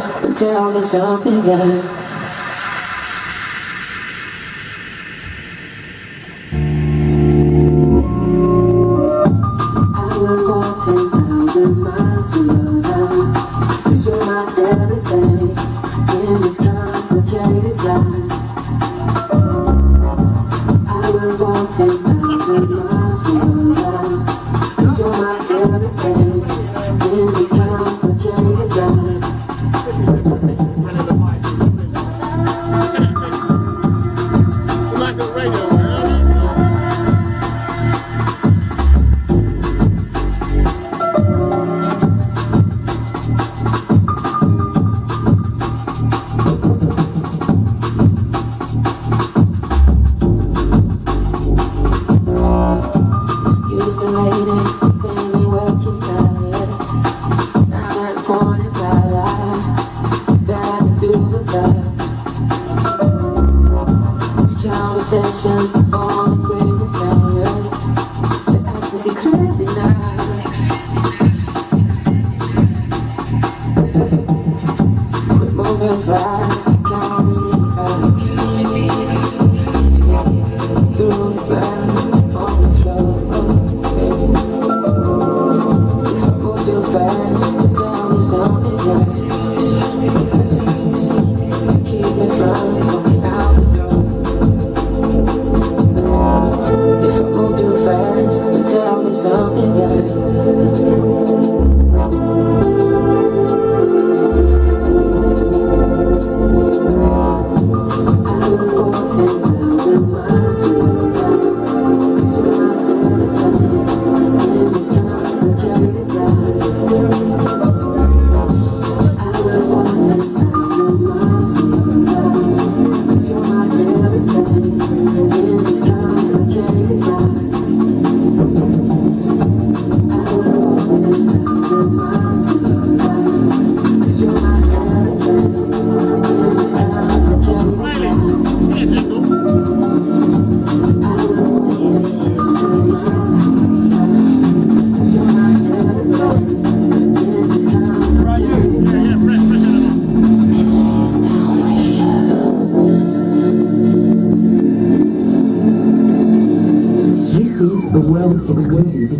fast, but tell me something, yeah. I will walk 10,000 miles for your love, 'cause you're my everything in this complicated life. I will walk 10,000 miles for your love, 'cause you're my everything in this complicated life. Conversations on the great rebellion, so I can see clearly now. Quit moving fast, count me out. Through the back, on the trouble. If I move too fast, tell me something, yes. Keep me from going out the door. If I move too fast, tell me something, yeah. I will go 10,000 miles for your love, 'cause you're my everything in this complicated life. I will walk 10,000 miles for your love, 'cause you're my everything in this complicated life. I will walk 10,000 miles for your love, 'cause you're my everything in this complicated life. I will walk 10,000 miles for your love, 'cause you're my everything in this complicated life. This is a world exclusive.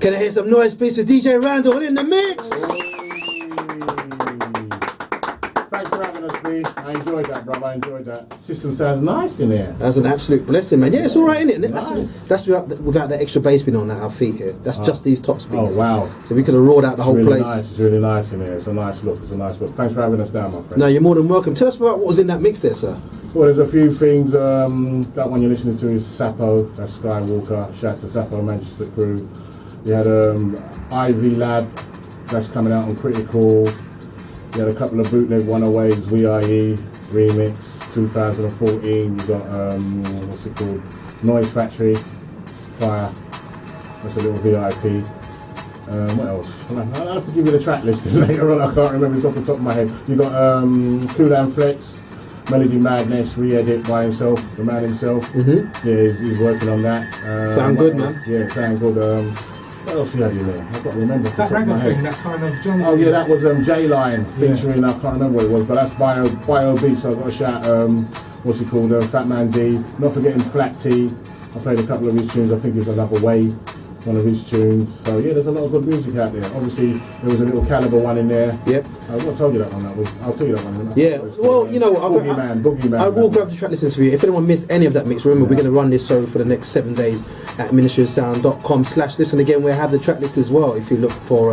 Can I hear some noise, please, for DJ Randall in the mix? Thanks for having us, please. I enjoyed that, brother. I enjoyed that. System sounds nice in here. That's an absolute blessing, man. Yeah, it's all right, isn't it? Nice. That's without the extra bass being on our feet here. That's just these top speakers. Oh, wow. So we could have roared out the whole It's really place. nice. It's really nice in here. It's a nice look. It's a nice look. Thanks for having us down, my friend. No, you're more than welcome. Tell us about what was in that mix there, sir. Well, there's a few things. That one you're listening to is Sapo. That's Skywalker. Shout out to Sapo, Manchester crew. You had Ivy Lab. That's coming out on Critical. You had a couple of bootleg 108s, VIE remix 2014. You got what's it called? Noise Factory, Fire. That's a little VIP. What else? I'll have to give you the track list later on. I can't remember it's off the top of my head. You got Cool and Flex, Melody Madness, re-edit by himself, the man himself. Mm-hmm. Yeah, he's working on that. Sound good, man. Yeah, sound good. What else you had in there? I've got to remember. off the That top of my Randall head. thing, that kind of jungle. Oh yeah, that was J-Line featuring, I can't remember what it was, but that's Bio Beat, so I've got to shout, what's he called, Fat Man D, not forgetting Flat T. I played a couple of his tunes, I think it was Another Way, one of his tunes. So yeah, there's a lot of good music out there. Obviously, there was a little Caliber one in there. Yep. What told you that one? I'll tell you that one. Yeah, well, you know, Boogeyman. I will grab the track listings for you. If anyone missed any of that mix, remember we're going to run this show for the next 7 days at ministryofsound.com/listen. Again, we'll have the track list as well. If you look for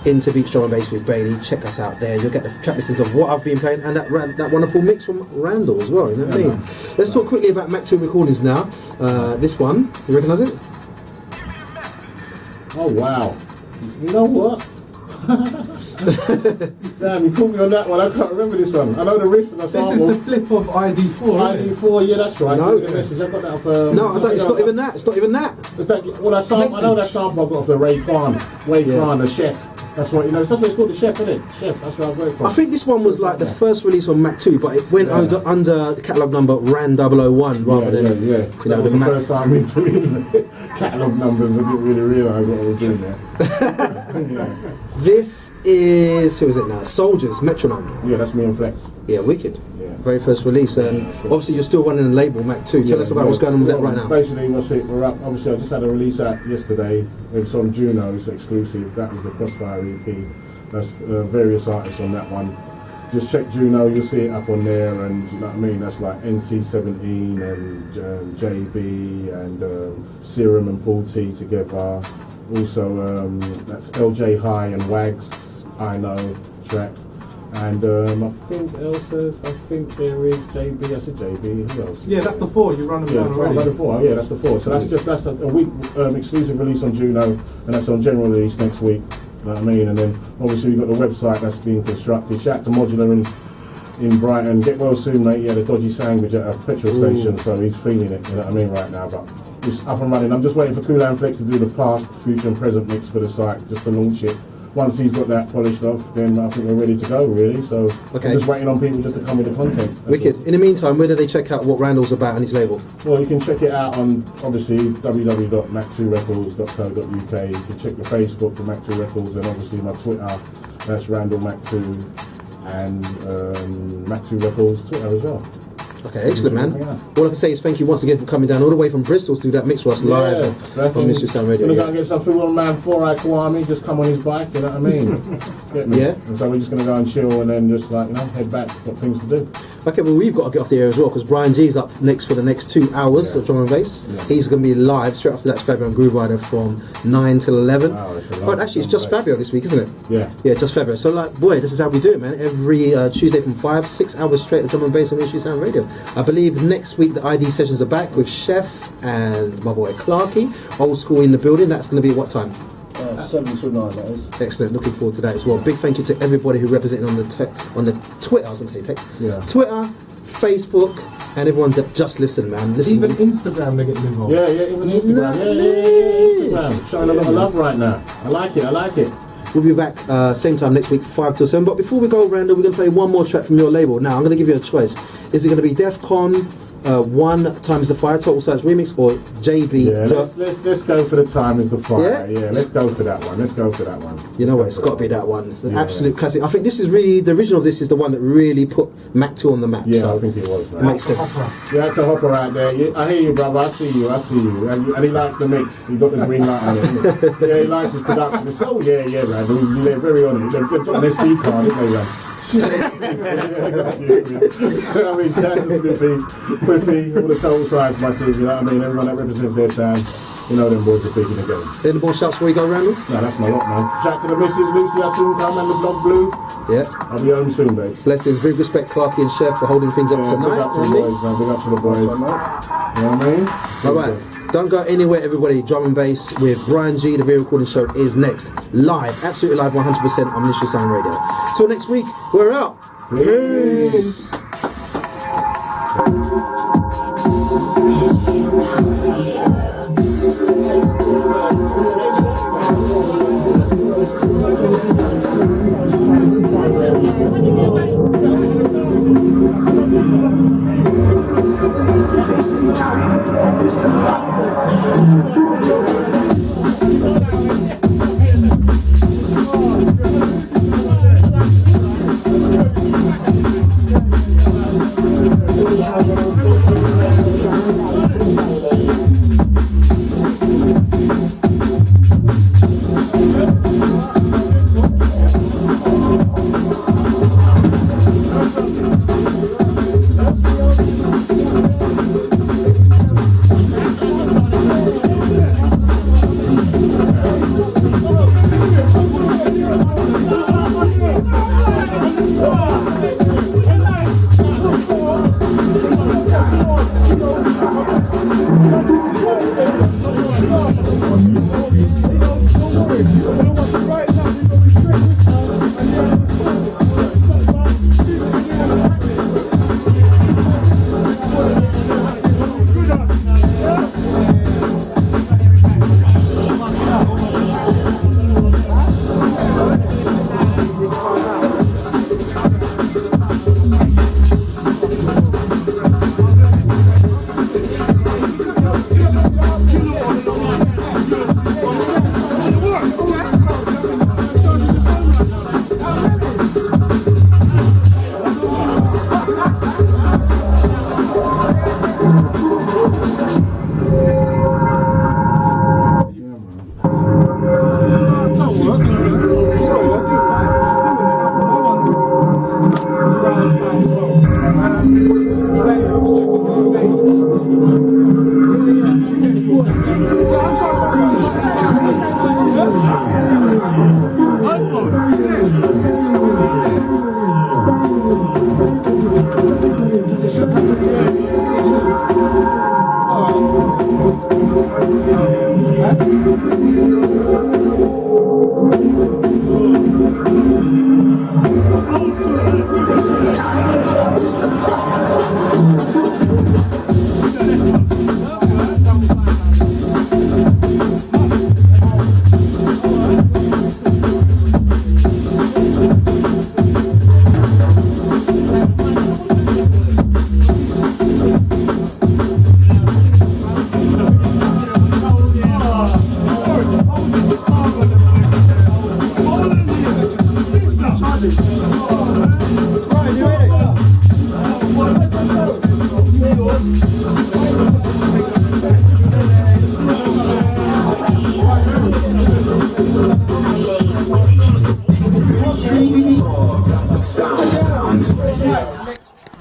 Into Beats Drum and Bass with Bailey, check us out there. You'll get the track listings of what I've been playing and that wonderful mix from Randall as well. You know what I mean? Let's talk quickly about Mac 2 recordings now. This one, you recognise it? Oh wow. You know what? Damn, you caught me on that one. I can't remember this one. I know the riff and I This is the flip of ID4, isn't it? ID4, yeah, that's right. No. The message. I got that off. No, it's not even that. It's not even that. Well, I know that sample I got off the Ray Kwan, the chef. That's what that's what it's called, the chef, isn't it? Chef. That's where I got it from. I think this one was like the first release on Mac 2, but it went under the catalogue number RAN 001 rather than yeah. you know, That was the the Mac. first time into the catalogue numbers. I didn't really realise what I was doing there. This is, who is it now? Soldiers, Metronome. Yeah, that's me and Flex. Yeah, wicked. Yeah. Very first release. And obviously you're still running the label Mac 2. Tell us about what's going on with that right now. Basically, we're up. Obviously, I just had a release out yesterday. It's on Juno. It's exclusive. That was the Crossfire EP. That's various artists on that one. Just check Juno. You'll see it up on there, and you know what I mean. That's like NC17 and JB and Serum and Paul T together. Also, that's LJ High and Wags. I know track. And I think there is JB. I said JB. Who else? Yeah, that's the 4. You run them Yeah, down already. that's the four. So that's a week exclusive release on Juno, and that's on general release next week. You know what I mean? And then obviously we've got the website that's being constructed. Shout out to Modular in Brighton. Get well soon, mate. He had a dodgy sandwich at a petrol station, so he's feeling it. You know what I mean? Right now, but it's up and running. I'm just waiting for Cool and Flex to do the past, future, and present mix for the site, just to launch it. Once he's got that polished off, then I think we're ready to go, really. So Okay. I'm just waiting on people just to come with the content. That's Wicked. all. In the meantime, where do they check out what Randall's about and his label? Well, you can check it out on, obviously, www.mac2records.co.uk. You can check the Facebook for Mac2 Records, and obviously my Twitter, that's Randall Mac2, and Mac2 Records Twitter as well. Okay, excellent, man. Yeah. All I can say is thank you once again for coming down all the way from Bristol to do that mix for us live on Mystery Sound Radio. We're Yeah. going to get some food on man 4-eye Kwame, just come on his bike, you know what I mean? Get me? Yeah. And so we're just going to go and chill and then just head back, got things to do. Okay, well we've got to get off the air as well because Brian G's up next for the next 2 hours of drum and bass. Yeah. He's going to be live straight after that's Fabio and Groove Rider from 9 till 11. Wow, it's a Oh, long and actually it's time just back. Fabio this week, isn't it? Yeah. Yeah, just February. So, like, boy, this is how we do it, man. Every Tuesday from 5, 6 hours straight of drum and bass on Mystery Sound Radio. I believe next week the ID sessions are back with Chef and my boy Clarky. Old school in the building. That's going to be what time? 7 to 9, that is. Excellent. Looking forward to that as well. Big thank you to everybody who represented on the Twitter. I was going to say text. Yeah. Twitter, Facebook, and everyone that just listened, man. Listen, Even Instagram, they're getting involved. Yeah, even Instagram. Yeah, Instagram. Showing a lot of love right now. I like it. we'll be back same time next week, 5 till 7. But before we go, Randall, we're going to play one more track from your label. Now, I'm going to give you a choice. Is it going to be Def Con 1 times the fire total size remix or JB. Yeah, let's go for the time is the fire. Yeah? Yeah, let's go for that one. Let's go for that one. You know what? It's got to be that one. It's an absolute classic. I think this is really the original. Of this is the one that really put Mac 2 on the map. Yeah, so I think it was. it Man. makes sense. You had to hopper out there. I hear you, brother. I see you. And he likes the mix. He got the green light on it. Yeah, he likes his production. It's, oh yeah, man. They're very on it. They've got an SD card, didn't they, man? I mean, shout out to Snippy, Quiffy, all the total size massive, you know what I mean? Everyone that represents their sound, you know them boys are big in the game. Any more shouts before you go, Randall? No, that's my lot, man. Shout out to the missus, Lucy, I soon come, and the blog blue. Yeah. I'll be home soon, babes. Blessings. Big respect, Clarky and Chef, for holding things up Yeah, big tonight. up to the boys, man. Big up to the boys. You know what I mean? Alright, don't go anywhere, everybody. Drum and Bass with Brian G, the Video Recording Show, is next. Live, absolutely live, 100% on Ministry Sound Radio. Till next week, we're out. Peace.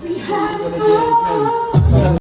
We have